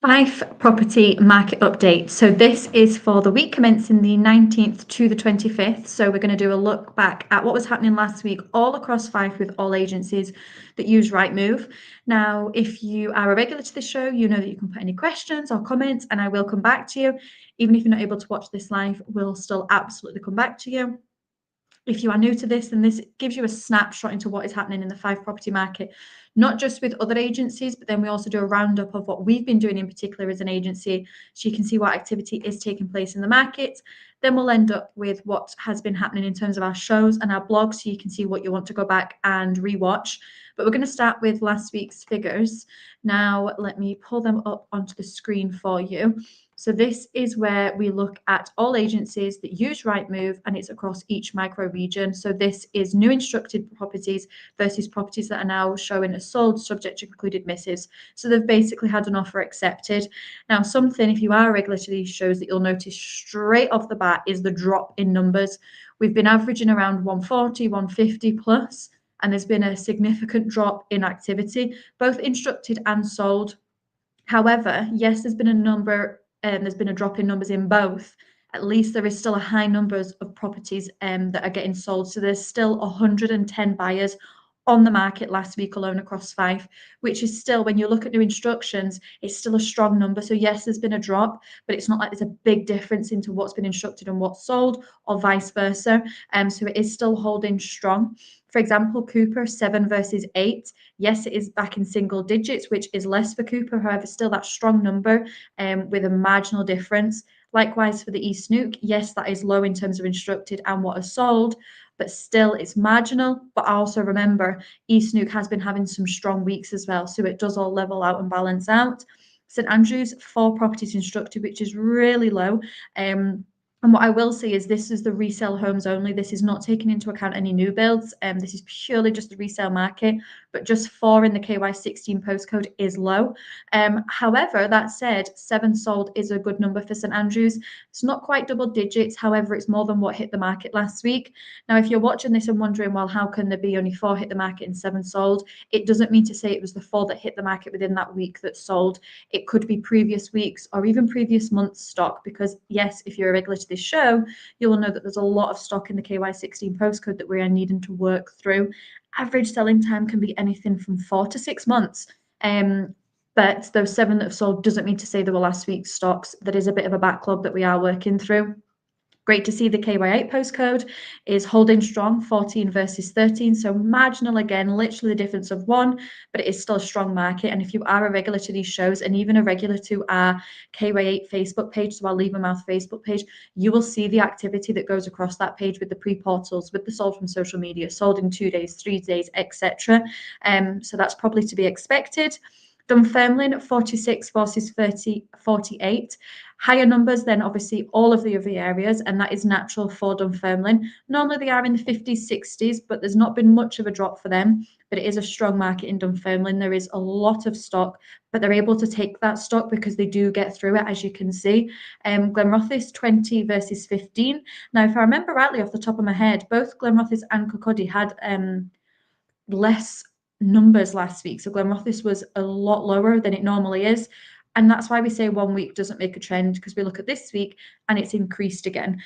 Fife Property market update. So this is for the week commencing the 19th to the 25th. So we're going to do a look back at what was happening last week all across Fife with all agencies that use Rightmove. Now, if you are a regular to this show, you know that you can put any questions or comments and I will come back to you. Even if you're not able to watch this live, we'll still absolutely come back to you. If you are new to this, then this gives you a snapshot into what is happening in the Fife property market, not just with other agencies, but then we also do a roundup of what we've been doing in particular as an agency, so you can see what activity is taking place in the market. Then we'll end up with what has been happening in terms of our shows and our blogs, so you can see what you want to go back and rewatch. But we're going to start with last week's figures. Now, let me pull them up onto the screen for you. So this is where we look at all agencies that use Rightmove, and it's across each micro region. So this is new instructed properties versus properties that are now showing as sold subject to concluded missives. So they've basically had an offer accepted. Now, something, if you are a regular to these shows, that you'll notice straight off the bat is the drop in numbers. We've been averaging around 140, 150 plus, and there's been a significant drop in activity, both instructed and sold. However, yes, there's been a drop in numbers in both. At least there is still a high numbers of properties that are getting sold. So there's still 110 buyers on the market last week alone across Fife, which is still, when you look at new instructions, it's still a strong number. So yes, there's been a drop, but it's not like there's a big difference into what's been instructed and what's sold, or vice versa. So it is still holding strong. For example, Cooper 7 versus 8. Yes, it is back in single digits, which is less for Cooper. However, still that strong number with a marginal difference. Likewise for the East Nook, yes, that is low in terms of instructed and what is sold, but still it's marginal. But also remember, East Nook has been having some strong weeks as well, so it does all level out and balance out. St Andrews, 4 properties instructed, which is really low. And what I will say is this is the resale homes only. This is not taking into account any new builds. This is purely just the resale market, but just 4 in the KY16 postcode is low. However, that said, 7 sold is a good number for St Andrews. It's not quite double digits. However, it's more than what hit the market last week. Now, if you're watching this and wondering, well, how can there be only 4 hit the market and 7 sold? It doesn't mean to say it was the 4 that hit the market within that week that sold. It could be previous weeks or even previous months' stock, because yes, if you're a regular to this show, you will know that there's a lot of stock in the KY16 postcode that we are needing to work through. Average selling time can be anything from 4 to 6 months. But those 7 that have sold doesn't mean to say they were last week's stocks. There is a bit of a backlog that we are working through. Great to see the KY8 postcode is holding strong, 14 versus 13. So marginal again, literally the difference of 1, but it is still a strong market. And if you are a regular to these shows and even a regular to our KY8 Facebook page, so our Leave a Mouth Facebook page, you will see the activity that goes across that page with the pre-portals, with the sold from social media, sold in 2 days, 3 days, etc. So that's probably to be expected. Dunfermline 46 versus 48. Higher numbers than obviously all of the other areas, and that is natural for Dunfermline. Normally they are in the 50s, 60s, but there's not been much of a drop for them. But it is a strong market in Dunfermline. There is a lot of stock, but they're able to take that stock because they do get through it, as you can see. Glenrothes 20 versus 15. Now, if I remember rightly off the top of my head, both Glenrothes and Kirkcaldy had less numbers last week. So Glenrothes was a lot lower than it normally is. And that's why we say 1 week doesn't make a trend, because we look at this week and it's increased again,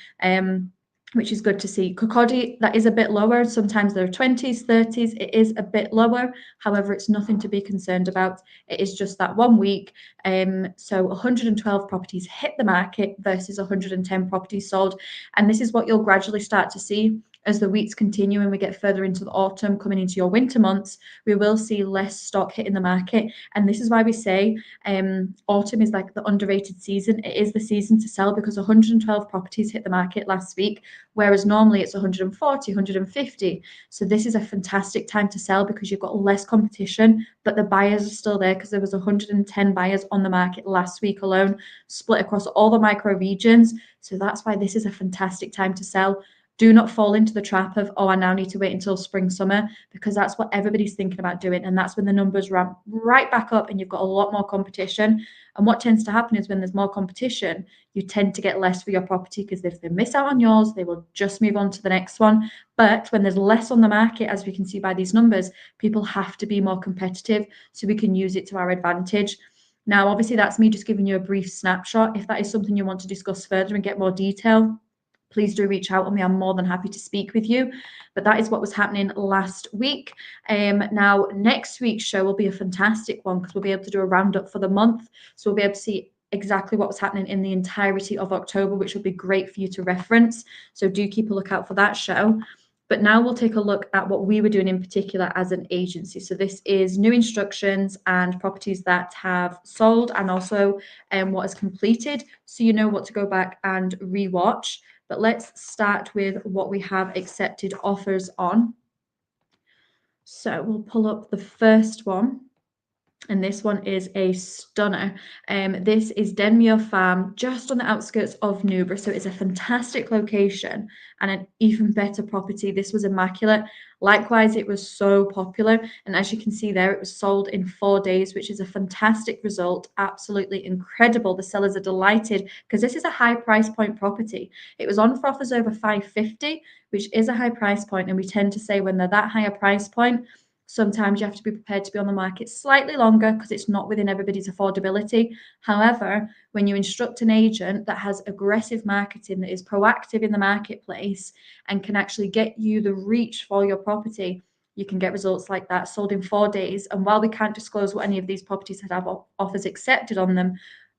which is good to see. Kirkcaldy, that is a bit lower. Sometimes there are 20s, 30s. It is a bit lower. However, it's nothing to be concerned about. It is just that 1 week. So 112 properties hit the market versus 110 properties sold. And this is what you'll gradually start to see as the weeks continue and we get further into the autumn, coming into your winter months. We will see less stock hitting the market. And this is why we say autumn is like the underrated season. It is the season to sell, because 112 properties hit the market last week, whereas normally it's 140, 150. So this is a fantastic time to sell because you've got less competition, but the buyers are still there, because there was 110 buyers on the market last week alone, split across all the micro regions. So that's why this is a fantastic time to sell. Do not fall into the trap of, oh, I now need to wait until spring, summer, because that's what everybody's thinking about doing. And that's when the numbers ramp right back up and you've got a lot more competition. And what tends to happen is when there's more competition, you tend to get less for your property, because if they miss out on yours, they will just move on to the next one. But when there's less on the market, as we can see by these numbers, people have to be more competitive, so we can use it to our advantage. Now, obviously, that's me just giving you a brief snapshot. If that is something you want to discuss further and get more detail, please do reach out to me. I'm more than happy to speak with you. But that is what was happening last week. Now, next week's show will be a fantastic one because we'll be able to do a roundup for the month. So we'll be able to see exactly what was happening in the entirety of October, which will be great for you to reference. So do keep a lookout for that show. But now we'll take a look at what we were doing in particular as an agency. So this is new instructions and properties that have sold, and also what is completed. So you know what to go back and rewatch. But let's start with what we have accepted offers on. So we'll pull up the first one. And this one is a stunner. This is Denmuir Farm, just on the outskirts of Newbury. So it's a fantastic location and an even better property. This was immaculate. Likewise, it was so popular. And as you can see there, it was sold in 4 days, which is a fantastic result. Absolutely incredible. The sellers are delighted because this is a high price point property. It was on for offers over $550, which is a high price point. And we tend to say when they're that higher price point, sometimes you have to be prepared to be on the market slightly longer because it's not within everybody's affordability. However, when you instruct an agent that has aggressive marketing, that is proactive in the marketplace and can actually get you the reach for your property, you can get results like that sold in 4 days. And while we can't disclose what any of these properties had have offers accepted on them,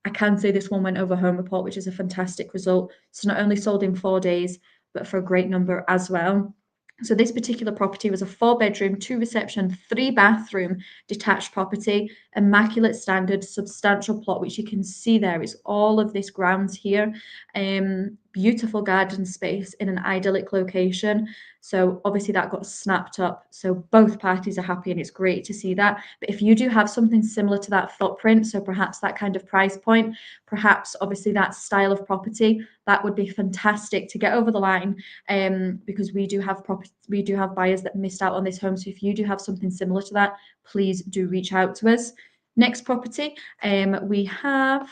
I can say this one went over home report, which is a fantastic result. So not only sold in 4 days, but for a great number as well. So this particular property was a 4-bedroom, 2-reception, 3-bathroom detached property, immaculate standard, substantial plot, which you can see there is all of this grounds here. Beautiful garden space in an idyllic location. So obviously that got snapped up. So both parties are happy and it's great to see that. But if you do have something similar to that footprint, so perhaps that kind of price point, perhaps obviously that style of property, that would be fantastic to get over the line, because we do have buyers that missed out on this home. So if you do have something similar to that, please do reach out to us. Next property we have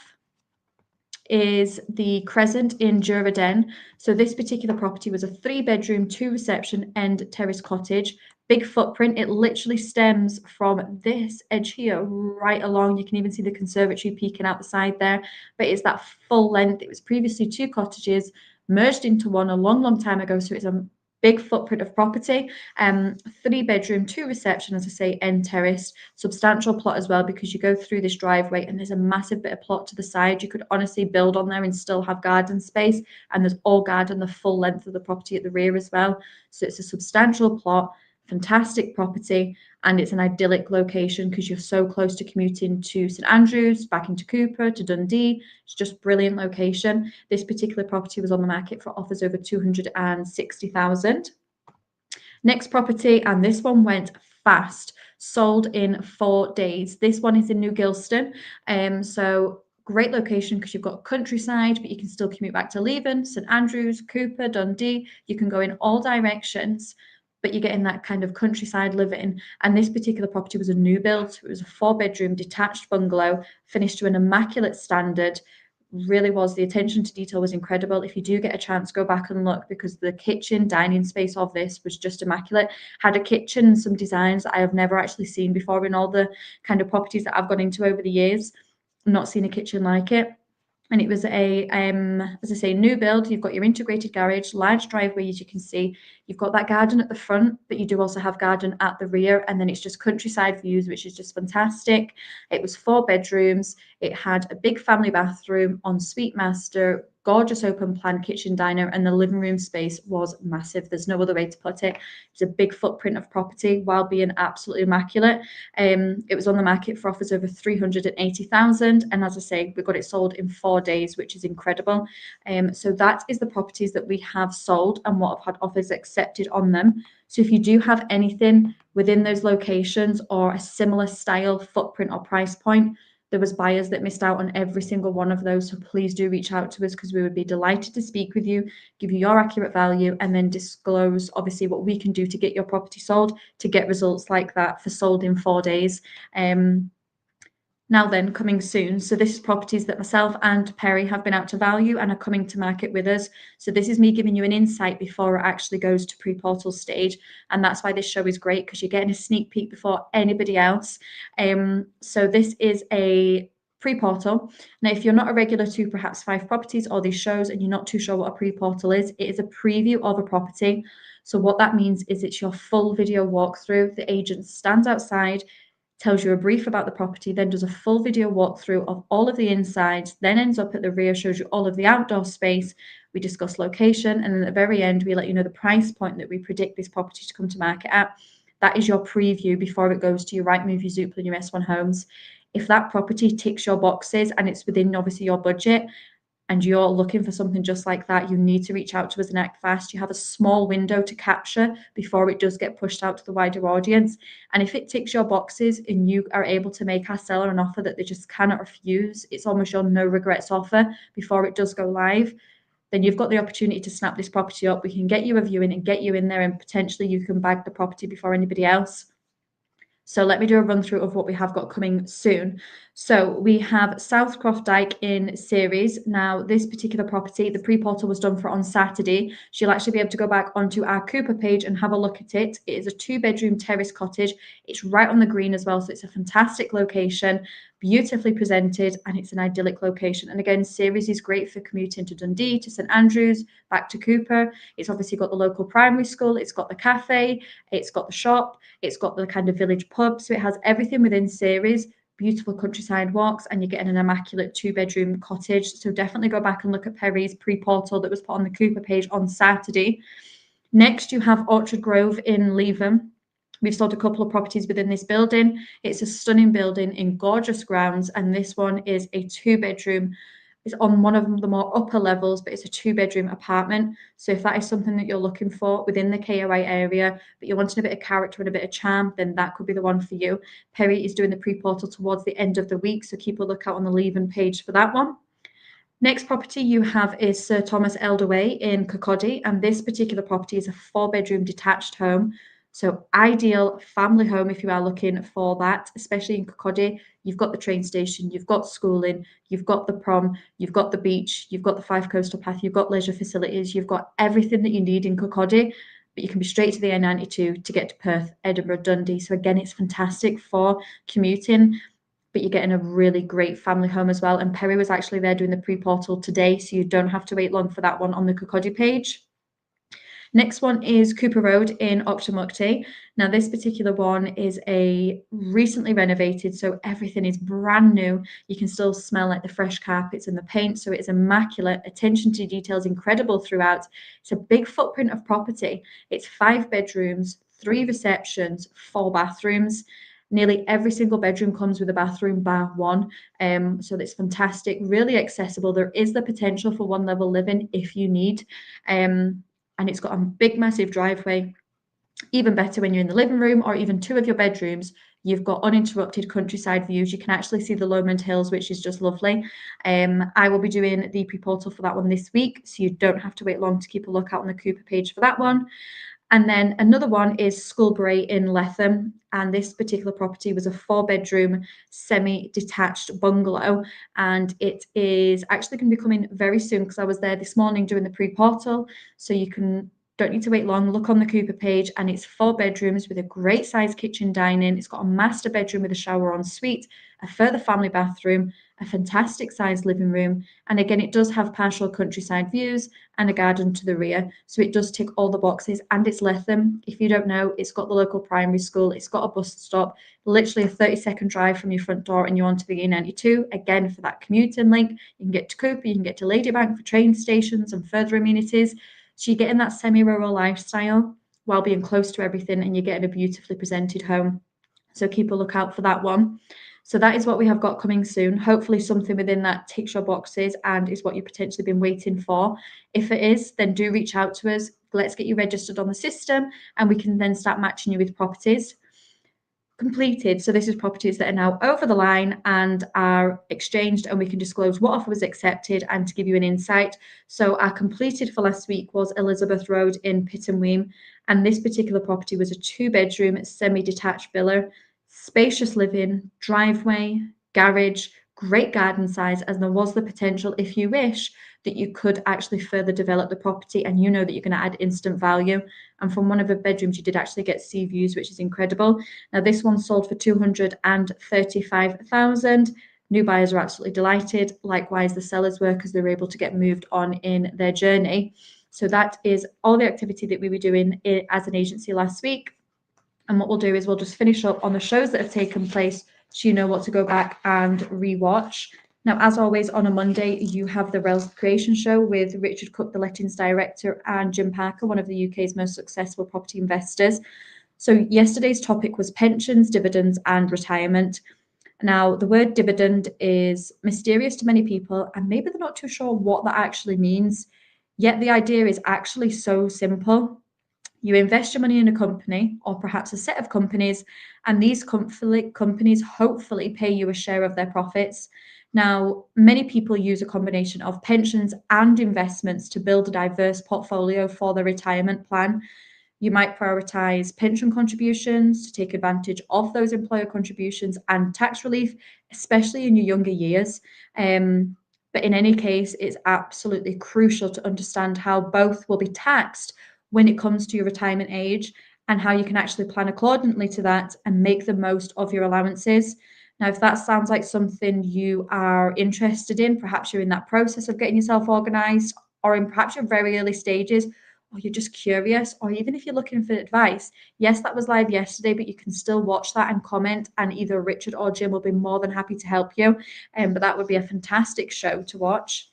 is the Crescent in Juraden. So this particular property was a 3-bedroom, 2-reception end terrace cottage. Big footprint. It literally stems from this edge here right along. You can even see the conservatory peeking out the side there, but it's that full length. It was previously 2 cottages merged into one a long time ago. So it's a big footprint of property. 3-bedroom, 2-reception, as I say, end terrace, substantial plot as well, because you go through this driveway and there's a massive bit of plot to the side. You could honestly build on there and still have garden space, and there's all garden the full length of the property at the rear as well. So it's a substantial plot, fantastic property, and it's an idyllic location because you're so close to commuting to St Andrews, back into Cooper, to Dundee. It's just brilliant location. This particular property was on the market for offers over 260,000. Next property, and this one went fast, sold in 4 days. This one is in New Gilston. So great location because you've got countryside, but you can still commute back to Leven, St Andrews, Cooper, Dundee. You can go in all directions, but you're getting that kind of countryside living. And this particular property was a new build. It was a 4-bedroom detached bungalow, finished to an immaculate standard. Really was. The attention to detail was incredible. If you do get a chance, go back and look, because the kitchen dining space of this was just immaculate. Had a kitchen and some designs that I have never actually seen before in all the kind of properties that I've gone into over the years. Not seen a kitchen like it. And it was a, as I say, new build. You've got your integrated garage, large driveway, as you can see. You've got that garden at the front, but you do also have garden at the rear. And then it's just countryside views, which is just fantastic. It was 4 bedrooms. It had a big family bathroom, ensuite master, gorgeous open plan kitchen diner, and the living room space was massive. There's no other way to put it. It's a big footprint of property while being absolutely immaculate. It was on the market for offers over 380,000, and as I say, we got it sold in 4 days, which is incredible. So that is the properties that we have sold and what have had offers accepted on them. So if you do have anything within those locations or a similar style, footprint, or price point, there was buyers that missed out on every single one of those. So please do reach out to us, because we would be delighted to speak with you, give you your accurate value, and then disclose obviously what we can do to get your property sold, to get results like that for sold in 4 days. Now then, coming soon. So this is properties that myself and Perry have been out to value and are coming to market with us. So this is me giving you an insight before it actually goes to pre-portal stage. And that's why this show is great, because you're getting a sneak peek before anybody else. So this is a pre-portal. Now, if you're not a regular to perhaps Fife Properties or these shows and you're not too sure what a pre-portal is, it is a preview of a property. So what that means is it's your full video walkthrough. The agent stands outside, tells you a brief about the property, then does a full video walkthrough of all of the insides, then ends up at the rear, shows you all of the outdoor space. We discuss location, and then at the very end, we let you know the price point that we predict this property to come to market at. That is your preview before it goes to your Rightmove, your Zoopla, and your S1 Homes. If that property ticks your boxes and it's within obviously your budget, and you're looking for something just like that, you need to reach out to us and act fast. You have a small window to capture before it does get pushed out to the wider audience. And if it ticks your boxes and you are able to make our seller an offer that they just cannot refuse, it's almost your no regrets offer before it does go live, then you've got the opportunity to snap this property up. We can get you a viewing and get you in there, and potentially you can bag the property before anybody else. So let me do a run through of what we have got coming soon. So we have Southcroft Dyke in series. Now, this particular property, the pre-portal was done for on Saturday. She'll actually be able to go back onto our Cooper page and have a look at it. It is a 2-bedroom terrace cottage. It's right on the green as well, so it's a fantastic location, beautifully presented, and it's an idyllic location. And again, series is great for commuting to Dundee, to St Andrews, back to Cooper. It's obviously got the local primary school, it's got the cafe, it's got the shop, it's got the kind of village pub, so it has everything within series. Beautiful countryside walks, and you're getting an immaculate 2-bedroom cottage. So definitely go back and look at Perry's pre-portal that was put on the Cooper page on Saturday. Next, you have Orchard Grove in Leatham. We've sold a couple of properties within this building. It's a stunning building in gorgeous grounds, and this one is a 2-bedroom. It's on one of the more upper levels, but it's a 2-bedroom apartment. So if that is something that you're looking for within the KOI area, but you're wanting a bit of character and a bit of charm, then that could be the one for you. Perry is doing the pre-portal towards the end of the week, so keep a lookout on the Leaven page for that one. Next property you have is Sir Thomas Elderway in Kirkcaldy, and this particular property is a 4-bedroom detached home. So ideal family home if you are looking for that, especially in Kirkcaldy. You've got the train station, you've got schooling, you've got the prom, you've got the beach, you've got the Fife Coastal Path, you've got leisure facilities, you've got everything that you need in Kirkcaldy, but you can be straight to the A92 to get to Perth, Edinburgh, Dundee. So again, it's fantastic for commuting, but you're getting a really great family home as well. And Perry was actually there doing the pre-portal today, so you don't have to wait long for that one on the Kirkcaldy page. Next one is Cooper Road in Octomukty. Now, this particular one is a recently renovated, so everything is brand new. You can still smell like the fresh carpets and the paint, so it is immaculate. Attention to detail is incredible throughout. It's a big footprint of property. It's 5 bedrooms, 3 receptions, 4 bathrooms. Nearly every single bedroom comes with a bathroom bar one, so that's fantastic, really accessible. There is the potential for 1-level living if you need, and it's got a big massive driveway. Even better when you're in the living room or even 2 of your bedrooms, you've got uninterrupted countryside views. You can actually see the Lomond Hills, which is just lovely. I will be doing the pre-portal for that one this week, so you don't have to wait long to keep a lookout on the Cooper page for that one. And then another one is Skullbury in Letham. And this particular property was a 4-bedroom semi-detached bungalow. And it is actually going to be coming very soon, because I was there this morning doing the pre-portal. So you don't need to wait long. Look on the Cooper page, and it's 4 bedrooms with a great size kitchen dining. It's got a master bedroom with a shower en suite, a further family bathroom, a fantastic sized living room. And again, it does have partial countryside views and a garden to the rear. So it does tick all the boxes, and it's Letham. If you don't know, it's got the local primary school. It's got a bus stop, literally a 30-second drive from your front door, and you're onto the A92. Again, for that commuting link, you can get to Cooper, you can get to Ladybank for train stations and further amenities. So you're getting that semi-rural lifestyle while being close to everything, and you're getting a beautifully presented home. So keep a lookout for that one. So that is what we have got coming soon. Hopefully something within that ticks your boxes and is what you've potentially been waiting for. If it is, then do reach out to us. Let's get you registered on the system, and we can then start matching you with properties. Completed. So this is properties that are now over the line and are exchanged, and we can disclose what offer was accepted and to give you an insight. So our completed for last week was Elizabeth Road in Pittenweem, and this particular property was a 2-bedroom semi-detached villa, spacious living, driveway, garage, great garden size, and there was the potential, if you wish, that you could actually further develop the property, and you know that you're going to add instant value. And from one of the bedrooms, you did actually get sea views, which is incredible. Now, this one sold for 235,000. New buyers are absolutely delighted. Likewise, the sellers were, because they were able to get moved on in their journey. So that is all the activity that we were doing as an agency last week. And what we'll do is we'll just finish up on the shows that have taken place so you know what to go back and rewatch. Now, as always, on a Monday, you have the Wealth Creation Show with Richard Cook, the Lettings Director, and Jim Parker, one of the UK's most successful property investors. So yesterday's topic was pensions, dividends, and retirement. Now, the word dividend is mysterious to many people, and maybe they're not too sure what that actually means. Yet the idea is actually so simple. You invest your money in a company or perhaps a set of companies, and these companies hopefully pay you a share of their profits. Now, many people use a combination of pensions and investments to build a diverse portfolio for their retirement plan. You might prioritize pension contributions to take advantage of those employer contributions and tax relief, especially in your younger years. But in any case, it's absolutely crucial to understand how both will be taxed when it comes to your retirement age and how you can actually plan accordingly to that and make the most of your allowances. Now, if that sounds like something you are interested in, perhaps you're in that process of getting yourself organized, or in perhaps your very early stages, or you're just curious, or even if you're looking for advice, yes, that was live yesterday, but you can still watch that and comment, and either Richard or Jim will be more than happy to help you. But that would be a fantastic show to watch.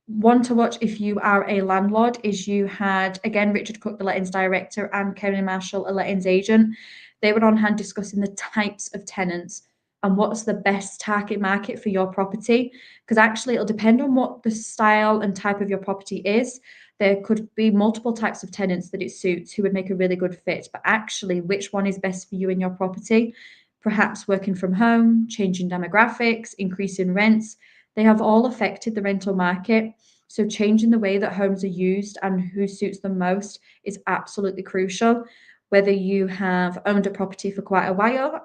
One to watch if you are a landlord is you had, again, Richard Cook, the Lettings Director, and Kevin Marshall, a Lettings agent. They were on hand discussing the types of tenants and what's the best target market for your property. Because actually, it'll depend on what the style and type of your property is. There could be multiple types of tenants that it suits who would make a really good fit, but actually, which one is best for you and your property? Perhaps working from home, changing demographics, increasing rents. They have all affected the rental market. So changing the way that homes are used and who suits them most is absolutely crucial. Whether you have owned a property for quite a while,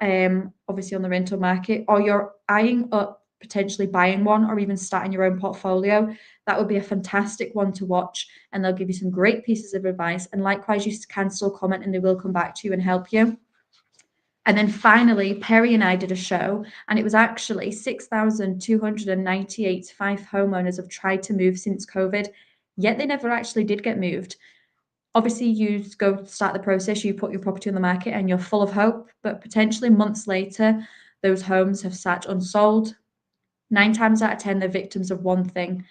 obviously on the rental market, or you're eyeing up potentially buying one or even starting your own portfolio, that would be a fantastic one to watch, and they'll give you some great pieces of advice. And likewise, you can still comment and they will come back to you and help you. And then finally, Perry and I did a show, and it was actually 6,298 Fife homeowners have tried to move since COVID, yet they never actually did get moved. Obviously, you go start the process, you put your property on the market, and you're full of hope, but potentially months later, those homes have sat unsold. 9 times out of 10, they're victims of one thing: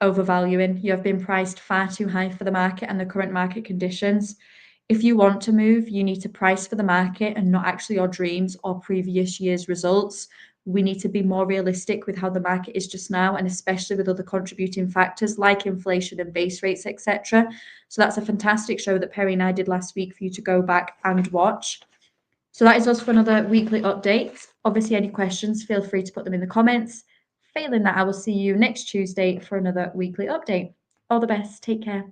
overvaluing. You have been priced far too high for the market and the current market conditions. If you want to move, you need to price for the market and not actually your dreams or previous year's results. We need to be more realistic with how the market is just now, and especially with other contributing factors like inflation and base rates, etc. So that's a fantastic show that Perry and I did last week for you to go back and watch. So that is us for another weekly update. Obviously, any questions, feel free to put them in the comments. Failing that, I will see you next Tuesday for another weekly update. All the best. Take care.